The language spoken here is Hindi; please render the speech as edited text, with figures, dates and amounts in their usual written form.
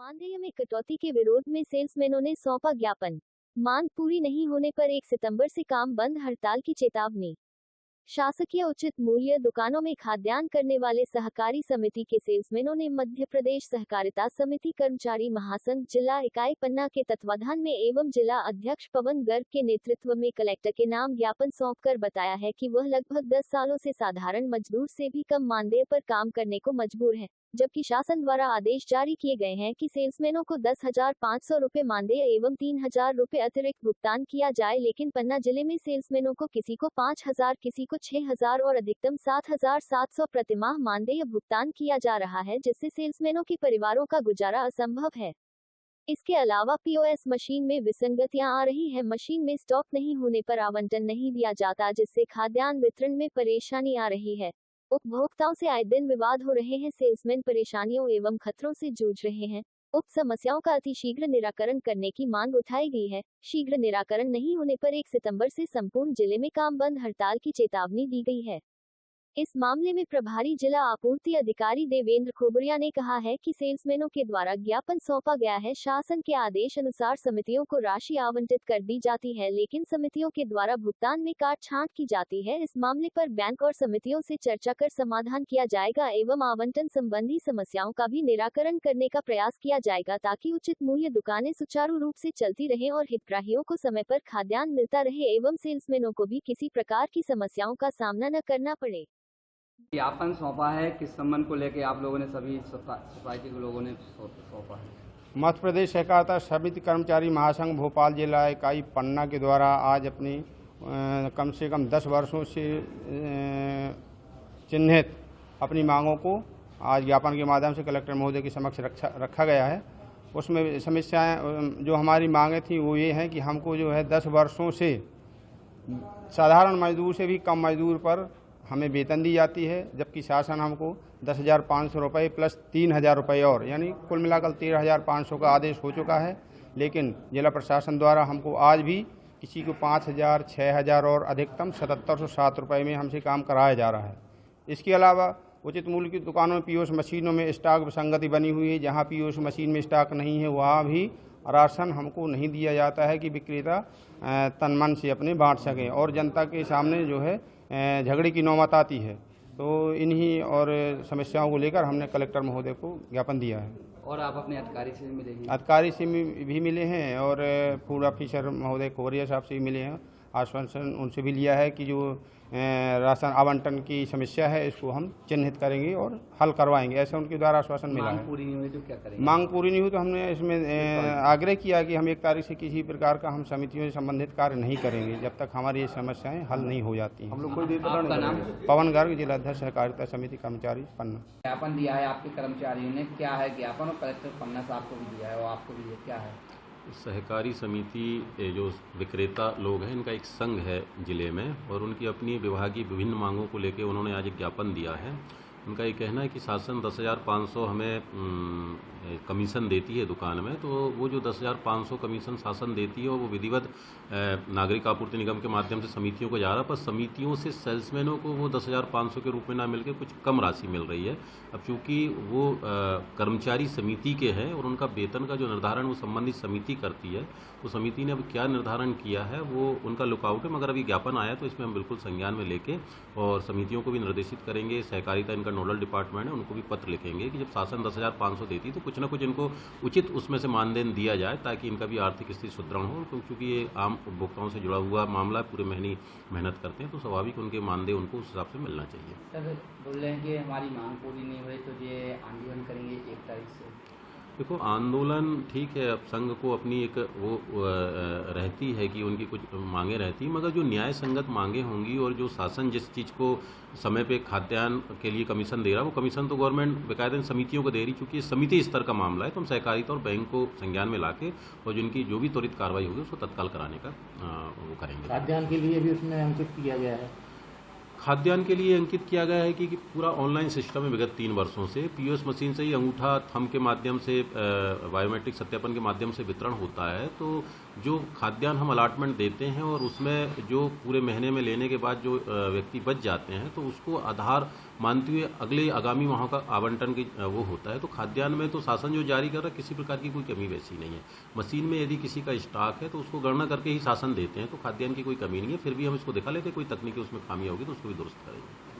मानदेय में कटौती के विरोध में सेल्समैनों ने सौंपा ज्ञापन। मांग पूरी नहीं होने पर 1 सितंबर से काम बंद, हड़ताल की चेतावनी। शासकीय उचित मूल्य दुकानों में खाद्यान्न करने वाले सहकारी समिति के सेल्समैनों ने मध्य प्रदेश सहकारिता समिति कर्मचारी महासंघ जिला इकाई पन्ना के तत्वाधान में एवं जिला अध्यक्ष पवन गर्ग के नेतृत्व में कलेक्टर के नाम ज्ञापन सौंपकर बताया है कि वह लगभग 10 सालों से साधारण मजदूर से भी कम मानदेय पर काम करने को मजबूर है, जबकि शासन द्वारा आदेश जारी किए गए हैं कि सेल्समैनों को 10,500 रुपए मानदेय एवं 3,000 रुपए अतिरिक्त भुगतान किया जाए, लेकिन पन्ना जिले में सेल्समैनों को किसी को 5,000, किसी को 6,000 और अधिकतम 7,700 प्रतिमाह मानदेय भुगतान किया जा रहा है, जिससे सेल्समैनों के परिवारों का गुजारा असंभव है। इसके अलावा पीओएस मशीन में विसंगतियां आ रही है। मशीन में स्टॉक नहीं होने पर आवंटन नहीं दिया जाता, जिससे खाद्यान्न वितरण में परेशानी आ रही है। उपभोक्ताओं से आए दिन विवाद हो रहे हैं। सेल्समैन परेशानियों एवं खतरों से जूझ रहे हैं। उक्त समस्याओं का अतिशीघ्र निराकरण करने की मांग उठाई गई है। शीघ्र निराकरण नहीं होने पर 1 सितंबर से संपूर्ण जिले में काम बंद, हड़ताल की चेतावनी दी गई है। इस मामले में प्रभारी जिला आपूर्ति अधिकारी देवेंद्र खोबरिया ने कहा है कि सेल्समैनों के द्वारा ज्ञापन सौंपा गया है। शासन के आदेश अनुसार समितियों को राशि आवंटित कर दी जाती है, लेकिन समितियों के द्वारा भुगतान में काट छांट की जाती है। इस मामले पर बैंक और समितियों से चर्चा कर समाधान किया जाएगा एवं आवंटन संबंधी समस्याओं का भी निराकरण करने का प्रयास किया जाएगा, ताकि उचित मूल्य दुकानें सुचारू रूप से चलती रहें और हितग्राहियों को समय पर खाद्यान्न मिलता रहे एवं सेल्समैनों को भी किसी प्रकार की समस्याओं का सामना न करना पड़े। ज्ञापन सौंपा है, किस संबंध को लेकर आप लोगों ने सभी सोसाइटी के लोगों ने सौंपा है? मध्य प्रदेश सहकारिता समिति कर्मचारी महासंघ भोपाल जिला इकाई पन्ना के द्वारा आज अपनी कम से कम 10 वर्षों से चिन्हित अपनी मांगों को आज ज्ञापन के माध्यम से कलेक्टर महोदय के समक्ष रखा गया है। उसमें समस्याएं जो हमारी मांगें थी वो ये हैं कि हमको जो है 10 वर्षों से साधारण मजदूर से भी कम मजदूर पर हमें वेतन दी जाती है, जबकि शासन हमको 10,500 रुपये प्लस 3,000 रुपये और यानी कुल मिलाकर 13,500 का आदेश हो चुका है। लेकिन जिला प्रशासन द्वारा हमको आज भी किसी को 5,000, 6,000 और अधिकतम 7,707 रुपये में हमसे काम कराया जा रहा है। इसके अलावा उचित मूल्य की दुकानों में पीओएस मशीनों में स्टॉक विसंगति बनी हुई है। जहाँ पीओएस मशीन में स्टॉक नहीं है वहाँ भी राशन हमको नहीं दिया जाता है कि विक्रेता तन मन से अपने बांट सकें और जनता के सामने जो है झगड़े की नौबत आती है। तो इन्हीं और समस्याओं को लेकर हमने कलेक्टर महोदय को ज्ञापन दिया है। और आप अपने अधिकारी से भी मिले हैं? अधिकारी से भी मिले हैं और फूड ऑफिसर महोदय खोबरिया साहब से भी मिले हैं। आश्वासन उनसे भी लिया है कि जो राशन आवंटन की समस्या है इसको हम चिन्हित करेंगे और हल करवाएंगे, ऐसा उनके द्वारा आश्वासन मिला है। मांग पूरी नहीं हुई तो क्या करेंगे? मांग पूरी नहीं हुई तो हमने इसमें आग्रह किया कि हम 1 तारीख से किसी प्रकार का हम समितियों से संबंधित कार्य नहीं करेंगे जब तक हमारी ये समस्याएं हल नहीं हो जाती हैं। हम लोग आपका नाम? पवन गर्ग, जिला अध्यक्ष सहकारिता समिति कर्मचारी पन्ना। ज्ञापन दिया है आपके कर्मचारियों ने, क्या है ज्ञापन? और कलेक्टर पन्ना साहब को भी दिया है और आपको भी क्या है? सहकारी समिति जो विक्रेता लोग हैं इनका एक संघ है जिले में, और उनकी अपनी विभागीय विभिन्न मांगों को लेकर उन्होंने आज एक ज्ञापन दिया है। उनका ये कहना है कि शासन 10,500 हमें कमीशन देती है दुकान में, तो वो जो 10,500 कमीशन शासन देती है वो विधिवत नागरिक आपूर्ति निगम के माध्यम से समितियों को जा रहा है, पर समितियों से सेल्समैनों को वो 10,500 के रूप में ना मिलकर कुछ कम राशि मिल रही है। अब चूँकि वो कर्मचारी समिति के हैं और उनका वेतन का जो निर्धारण वो संबंधित समिति करती है, तो समिति ने अब क्या निर्धारण किया है वो उनका लुकआउट है। मगर अभी ज्ञापन आया तो इसमें हम बिल्कुल संज्ञान में लेके और समितियों को भी निर्देशित करेंगे। सहकारिता इनका नोडल डिपार्टमेंट है, उनको भी पत्र लिखेंगे कि जब शासन 10,500 देती तो कुछ ना कुछ इनको उचित उसमें से मानदेय दिया जाए, ताकि इनका भी आर्थिक स्थिति सुदृढ़ हो। क्योंकि ये आम उपभोक्ताओं से जुड़ा हुआ मामला है, पूरे महीने मेहनत करते हैं, तो स्वाभाविक उनके मानदेय उनको उस हिसाब से मिलना चाहिए। सर बोल रहे हैं कि हमारी मांग पूरी नहीं हुई तो ये आंदोलन करेंगे 1 तारीख से। देखो, आंदोलन ठीक है, अब संघ को अपनी एक वो रहती है कि उनकी कुछ मांगे रहती, मगर जो न्याय संगत मांगे होंगी और जो शासन जिस चीज़ को समय पे खाद्यान्न के लिए कमीशन दे रहा है वो कमीशन तो गवर्नमेंट बेकायदा समितियों को दे रही, चूँकि ये समिति स्तर का मामला है। तो हम सहकारिता और बैंक को संज्ञान में ला के और जिनकी जो भी त्वरित कार्रवाई होगी उसको तत्काल कराने का वो करेंगे। खाद्यान्न के लिए भी उसमें अंकित किया गया है। खाद्यान्न के लिए अंकित किया गया है कि पूरा ऑनलाइन सिस्टम है। विगत 3 वर्षों से पीओएस मशीन से ही अंगूठा थंब के माध्यम से बायोमेट्रिक सत्यापन के माध्यम से वितरण होता है। तो जो खाद्यान्न हम अलाटमेंट देते हैं और उसमें जो पूरे महीने में लेने के बाद जो व्यक्ति बच जाते हैं तो उसको आधार मानते हुए अगले आगामी माहों का आवंटन की वो होता है। तो खाद्यान्न में तो शासन जो जारी कर रहा है किसी प्रकार की कोई कमी वैसी नहीं है। मशीन में यदि किसी का स्टॉक है तो उसको गणना करके ही शासन देते हैं, तो खाद्यान्न की कोई कमी नहीं है। फिर भी हम इसको दिखा लेते, कोई तकनीकी उसमें खामी होगी तो उसको भी दुरुस्त करेंगे।